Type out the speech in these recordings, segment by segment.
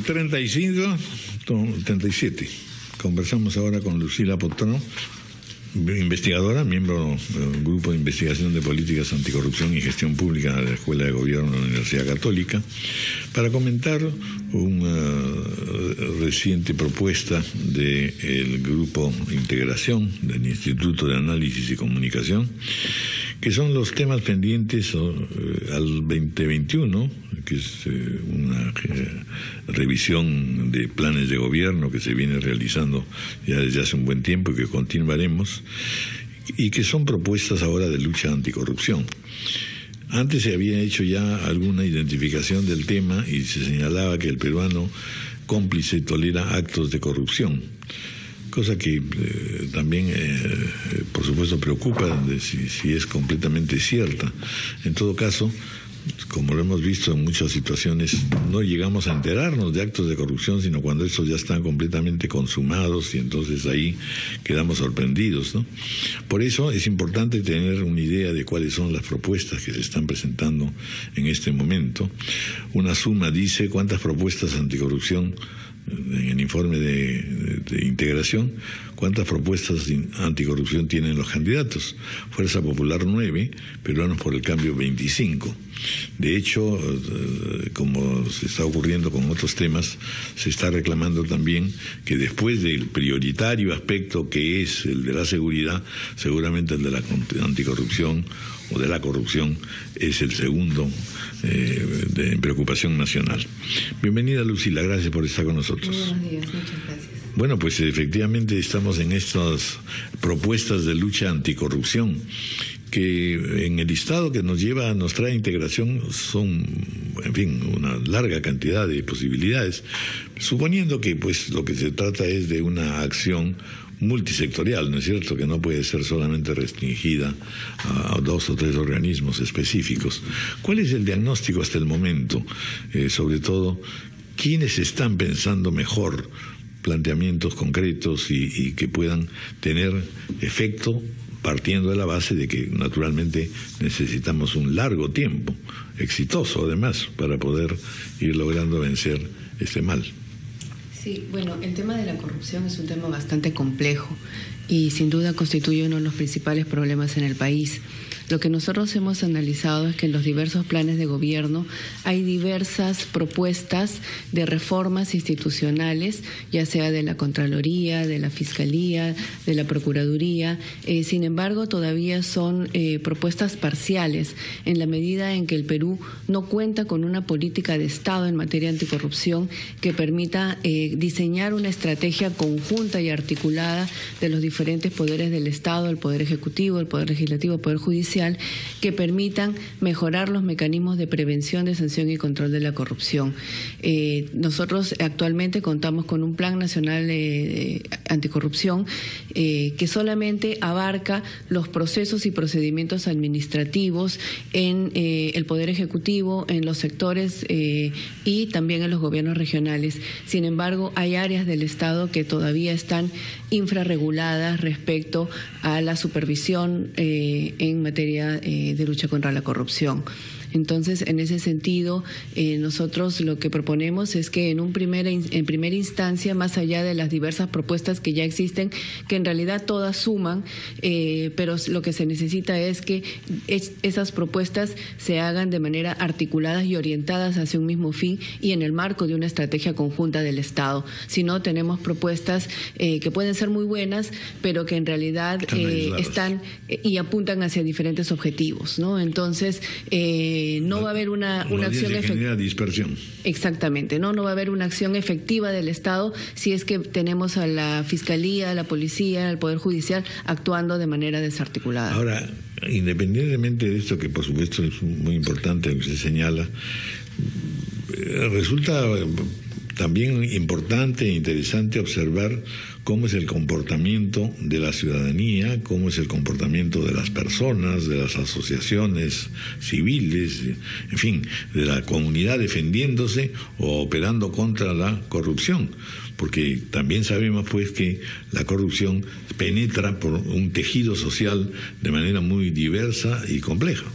35, 37. Conversamos ahora con Lucila Potró, investigadora, miembro del Grupo de Investigación de Políticas Anticorrupción y Gestión Pública de la Escuela de Gobierno de la Universidad Católica, para comentar una reciente propuesta del Grupo Integración del Instituto de Análisis y Comunicación, que son los temas pendientes al 2021, que es una revisión de planes de gobierno que se viene realizando ya desde hace un buen tiempo y que continuaremos, y que son propuestas ahora de lucha anticorrupción. Antes se había hecho ya alguna identificación del tema y se señalaba que el peruano cómplice tolera actos de corrupción, cosa que también, por supuesto, preocupa de si es completamente cierta. En todo caso, como lo hemos visto en muchas situaciones, no llegamos a enterarnos de actos de corrupción, sino cuando estos ya están completamente consumados y entonces ahí quedamos sorprendidos, ¿no? Por eso es importante tener una idea de cuáles son las propuestas que se están presentando en este momento. Una suma dice cuántas propuestas anticorrupción en el informe de integración, cuántas propuestas anticorrupción tienen los candidatos. Fuerza Popular 9, Peruanos por el Cambio 25. De hecho, como se está ocurriendo con otros temas, se está reclamando también que después del prioritario aspecto que es el de la seguridad, seguramente el de la anticorrupción o de la corrupción es el segundo de preocupación nacional. Bienvenida, Lucila, gracias por estar con nosotros. Muy buenos días, muchas gracias. Bueno, pues efectivamente estamos en estas propuestas de lucha anticorrupción, que en el listado que nos trae integración son, en fin, una larga cantidad de posibilidades, suponiendo que pues lo que se trata es de una acción multisectorial, ¿no es cierto?, que no puede ser solamente restringida a 2 o 3 organismos específicos. ¿Cuál es el diagnóstico hasta el momento? Sobre todo, ¿quiénes están pensando mejor planteamientos concretos y que puedan tener efecto, partiendo de la base de que naturalmente necesitamos un largo tiempo, exitoso además, para poder ir logrando vencer este mal? Sí, bueno, el tema de la corrupción es un tema bastante complejo y sin duda constituye uno de los principales problemas en el país. Lo que nosotros hemos analizado es que en los diversos planes de gobierno hay diversas propuestas de reformas institucionales, ya sea de la Contraloría, de la Fiscalía, de la Procuraduría. Sin embargo, todavía son propuestas parciales, en la medida en que el Perú no cuenta con una política de Estado en materia anticorrupción que permita diseñar una estrategia conjunta y articulada de los diferentes poderes del Estado, el Poder Ejecutivo, el Poder Legislativo, el Poder Judicial, que permitan mejorar los mecanismos de prevención, de sanción y control de la corrupción. Nosotros actualmente contamos con un Plan Nacional Anticorrupción que solamente abarca los procesos y procedimientos administrativos en el Poder Ejecutivo, en los sectores y también en los gobiernos regionales. Sin embargo, hay áreas del Estado que todavía están infrarreguladas respecto a la supervisión en materia de lucha contra la corrupción. Entonces, en ese sentido, nosotros lo que proponemos es que en primera instancia, más allá de las diversas propuestas que ya existen, que en realidad todas suman, pero lo que se necesita es que esas propuestas se hagan de manera articuladas y orientadas hacia un mismo fin y en el marco de una estrategia conjunta del Estado. Si no, tenemos propuestas que pueden ser muy buenas, pero que en realidad están y apuntan hacia diferentes objetivos, ¿no? Entonces, no va a haber una acción efectiva. Dispersión. Exactamente, no va a haber una acción efectiva del Estado si es que tenemos a la Fiscalía, a la Policía, al Poder Judicial actuando de manera desarticulada. Ahora, independientemente de esto, que por supuesto es muy importante lo que se señala, resulta también importante e interesante observar cómo es el comportamiento de la ciudadanía, cómo es el comportamiento de las personas, de las asociaciones civiles, en fin, de la comunidad defendiéndose o operando contra la corrupción, porque también sabemos pues que la corrupción penetra por un tejido social de manera muy diversa y compleja.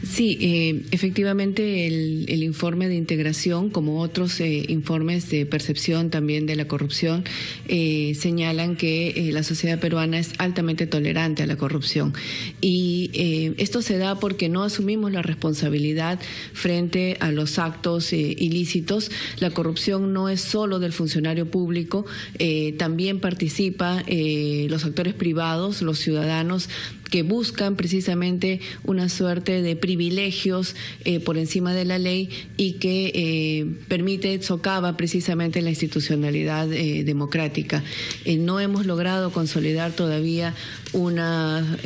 Sí, efectivamente el informe de integración, como otros informes de percepción también de la corrupción, señalan que la sociedad peruana es altamente tolerante a la corrupción. Y esto se da porque no asumimos la responsabilidad frente a los actos ilícitos. La corrupción no es solo del funcionario público, también participa los actores privados, los ciudadanos, que buscan precisamente una suerte de privilegios por encima de la ley y que socava precisamente la institucionalidad democrática. No hemos logrado consolidar todavía una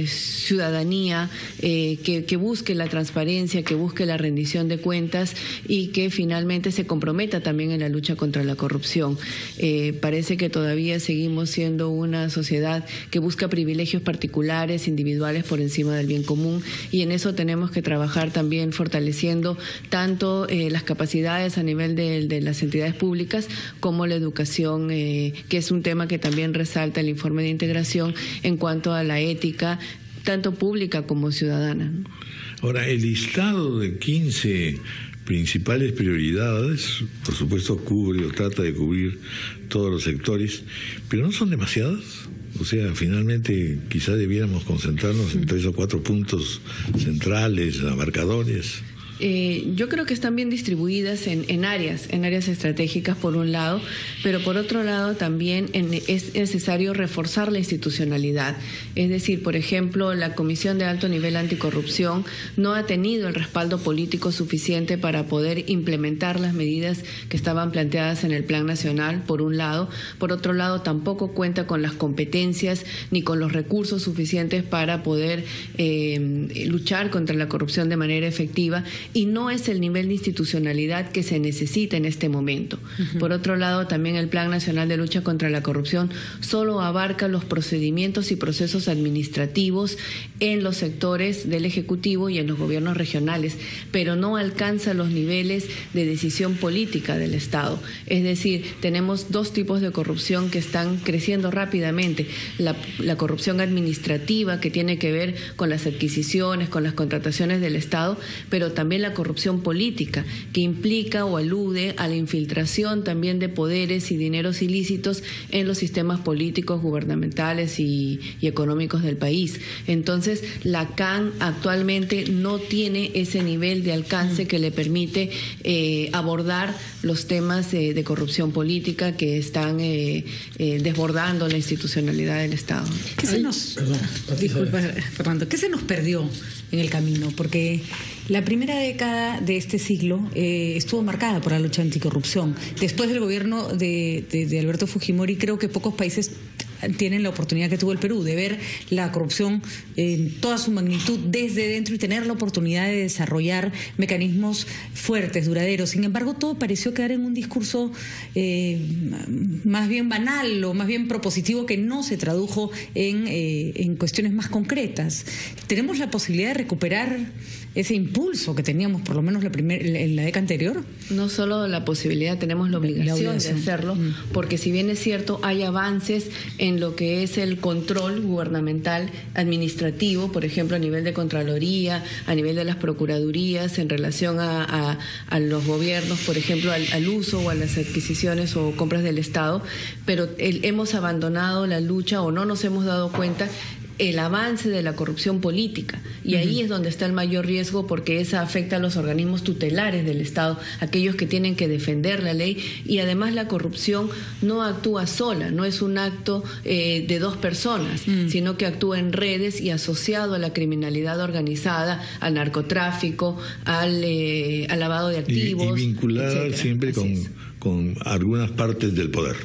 ciudadanía que busque la transparencia, que busque la rendición de cuentas y que finalmente se comprometa también en la lucha contra la corrupción. Parece que todavía seguimos siendo una sociedad que busca privilegios particulares, individuales por encima del bien común, y en eso tenemos que trabajar también fortaleciendo tanto las capacidades a nivel de las entidades públicas como la educación, que es un tema que también resalta el informe de integración en cuanto a la ética, tanto pública como ciudadana. Ahora, el listado de 15 principales prioridades, por supuesto, cubre o trata de cubrir todos los sectores, pero no son demasiadas. O sea, finalmente quizá debiéramos concentrarnos en 3 o 4 puntos centrales, abarcadores. Yo creo que están bien distribuidas en áreas estratégicas por un lado, pero por otro lado también es necesario reforzar la institucionalidad. Es decir, por ejemplo, la Comisión de Alto Nivel Anticorrupción no ha tenido el respaldo político suficiente para poder implementar las medidas que estaban planteadas en el Plan Nacional, por un lado. Por otro lado, tampoco cuenta con las competencias ni con los recursos suficientes para poder luchar contra la corrupción de manera efectiva, y no es el nivel de institucionalidad que se necesita en este momento. Por otro lado, también el Plan Nacional de Lucha contra la Corrupción solo abarca los procedimientos y procesos administrativos en los sectores del Ejecutivo y en los gobiernos regionales, pero no alcanza los niveles de decisión política del Estado. Es decir, tenemos 2 tipos de corrupción que están creciendo rápidamente. La corrupción administrativa, que tiene que ver con las adquisiciones, con las contrataciones del Estado, pero también la corrupción política, que implica o alude a la infiltración también de poderes y dineros ilícitos en los sistemas políticos, gubernamentales y económicos del país. Entonces, la CAN actualmente no tiene ese nivel de alcance que le permite abordar los temas de corrupción política que están desbordando la institucionalidad del Estado. Disculpa, Fernando, ¿qué se nos perdió en el camino? Porque la primera década de este siglo estuvo marcada por la lucha anticorrupción. Después del gobierno de Alberto Fujimori, creo que pocos países tienen la oportunidad que tuvo el Perú de ver la corrupción en toda su magnitud desde dentro y tener la oportunidad de desarrollar mecanismos fuertes, duraderos. Sin embargo, todo pareció quedar en un discurso más bien banal o más bien propositivo, que no se tradujo en cuestiones más concretas. ¿Tenemos la posibilidad de recuperar ese impulso que teníamos por lo menos en la década anterior? No solo la posibilidad, tenemos la obligación de hacerlo, porque si bien es cierto, hay avances en lo que es el control gubernamental administrativo, por ejemplo, a nivel de Contraloría, a nivel de las Procuradurías, en relación a los gobiernos, por ejemplo, al uso o a las adquisiciones o compras del Estado, pero hemos abandonado la lucha o no nos hemos dado cuenta el avance de la corrupción política, y ahí es donde está el mayor riesgo, porque esa afecta a los organismos tutelares del Estado, aquellos que tienen que defender la ley, y además la corrupción no actúa sola, no es un acto de 2 personas, sino que actúa en redes y asociado a la criminalidad organizada, al narcotráfico, al lavado de activos, y vinculada, etcétera, siempre con algunas partes del poder.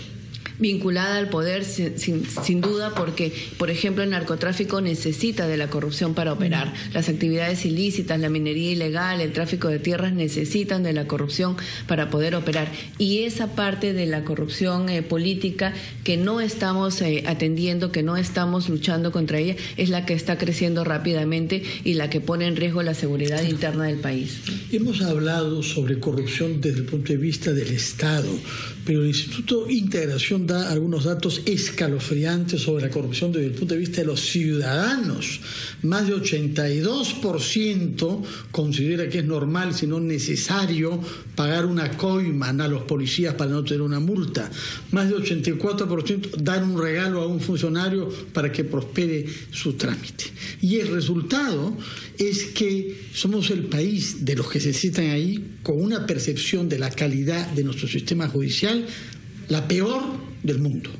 Vinculada al poder, sin duda, porque, por ejemplo, el narcotráfico necesita de la corrupción para operar. Las actividades ilícitas, la minería ilegal, el tráfico de tierras necesitan de la corrupción para poder operar. Y esa parte de la corrupción política que no estamos atendiendo, que no estamos luchando contra ella, es la que está creciendo rápidamente y la que pone en riesgo la seguridad interna del país. Hemos hablado sobre corrupción desde el punto de vista del Estado, pero el Instituto Integración da algunos datos escalofriantes sobre la corrupción desde el punto de vista de los ciudadanos. Más de 82% considera que es normal, si no necesario, pagar una coima a los policías para no tener una multa. Más de 84% dar un regalo a un funcionario para que prospere su trámite. Y el resultado es que somos el país de los que se citan ahí con una percepción de la calidad de nuestro sistema judicial la peor del mundo.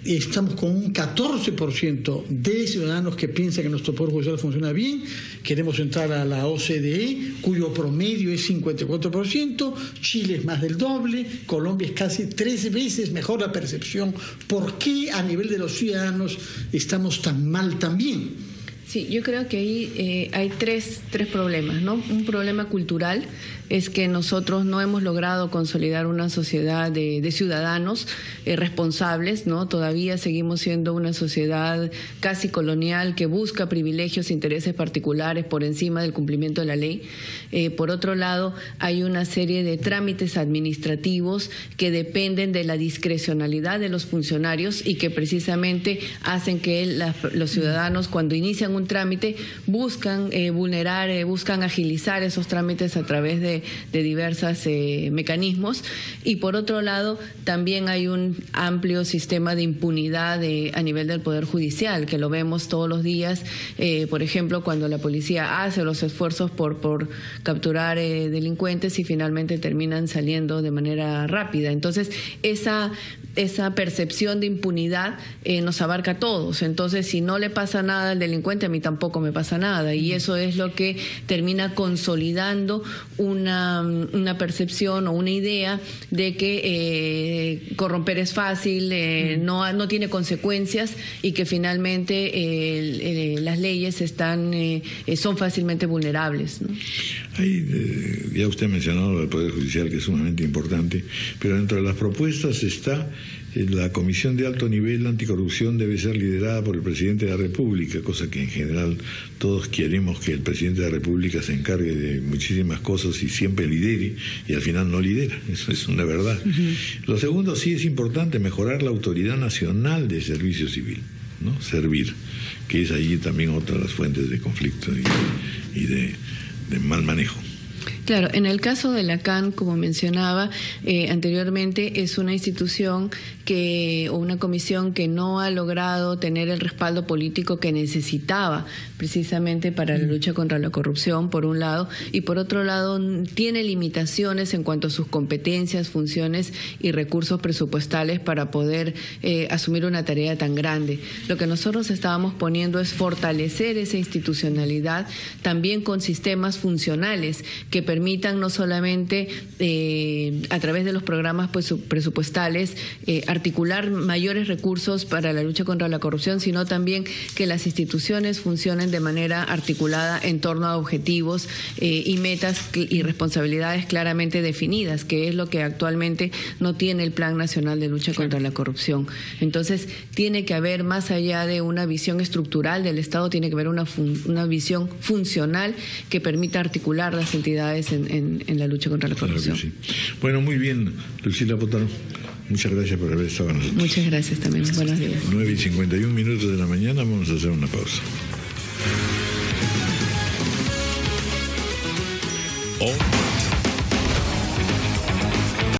Estamos con un 14% de ciudadanos que piensan que nuestro Poder Judicial funciona bien. Queremos entrar a la OCDE, cuyo promedio es 54%. Chile es más del doble. Colombia es casi 13 veces mejor la percepción. ¿Por qué a nivel de los ciudadanos estamos tan mal también? Sí, yo creo que ahí hay tres problemas, ¿no? Un problema cultural es que nosotros no hemos logrado consolidar una sociedad de ciudadanos responsables, ¿no? Todavía seguimos siendo una sociedad casi colonial que busca privilegios e intereses particulares por encima del cumplimiento de la ley. Por otro lado, hay una serie de trámites administrativos que dependen de la discrecionalidad de los funcionarios y que precisamente hacen que los ciudadanos, cuando inician un trámite, buscan buscan agilizar esos trámites a través de diversos mecanismos. Y por otro lado, también hay un amplio sistema de impunidad a nivel del Poder Judicial, que lo vemos todos los días. Por ejemplo, cuando la policía hace los esfuerzos por capturar delincuentes y finalmente terminan saliendo de manera rápida. Entonces, esa percepción de impunidad nos abarca a todos. Entonces, si no le pasa nada al delincuente, a mí tampoco me pasa nada. Y eso es lo que termina consolidando una percepción o una idea de que corromper es fácil, no tiene consecuencias y que finalmente las leyes son fácilmente vulnerables, ¿no? Ya usted ha mencionado el Poder Judicial, que es sumamente importante, pero dentro de las propuestas está la Comisión de Alto Nivel Anticorrupción debe ser liderada por el Presidente de la República, cosa que en general todos queremos que el Presidente de la República se encargue de muchísimas cosas y siempre lidere, y al final no lidera, eso es una verdad. Lo segundo, sí es importante mejorar la Autoridad Nacional de Servicio Civil, ¿no? Servir, que es allí también otra de las fuentes de conflicto y de mal manejo. Claro, en el caso de la CAN, como mencionaba anteriormente, es una institución o una comisión que no ha logrado tener el respaldo político que necesitaba precisamente para la lucha contra la corrupción, por un lado, y por otro lado tiene limitaciones en cuanto a sus competencias, funciones y recursos presupuestales para poder asumir una tarea tan grande. Lo que nosotros estábamos poniendo es fortalecer esa institucionalidad también con sistemas funcionales que permitan no solamente a través de los programas presupuestales articular mayores recursos para la lucha contra la corrupción, sino también que las instituciones funcionen de manera articulada en torno a objetivos y metas y responsabilidades claramente definidas, que es lo que actualmente no tiene el Plan Nacional de Lucha contra la Corrupción. Entonces, tiene que haber, más allá de una visión estructural del Estado, tiene que haber una visión funcional que permita articular las entidades en la lucha contra la corrupción. Claro que sí. Bueno, muy bien, Lucila Botaro. Muchas gracias por haber estado con nosotros. Muchas gracias también. Buenos días. 9:51 de la mañana, vamos a hacer una pausa. Oh.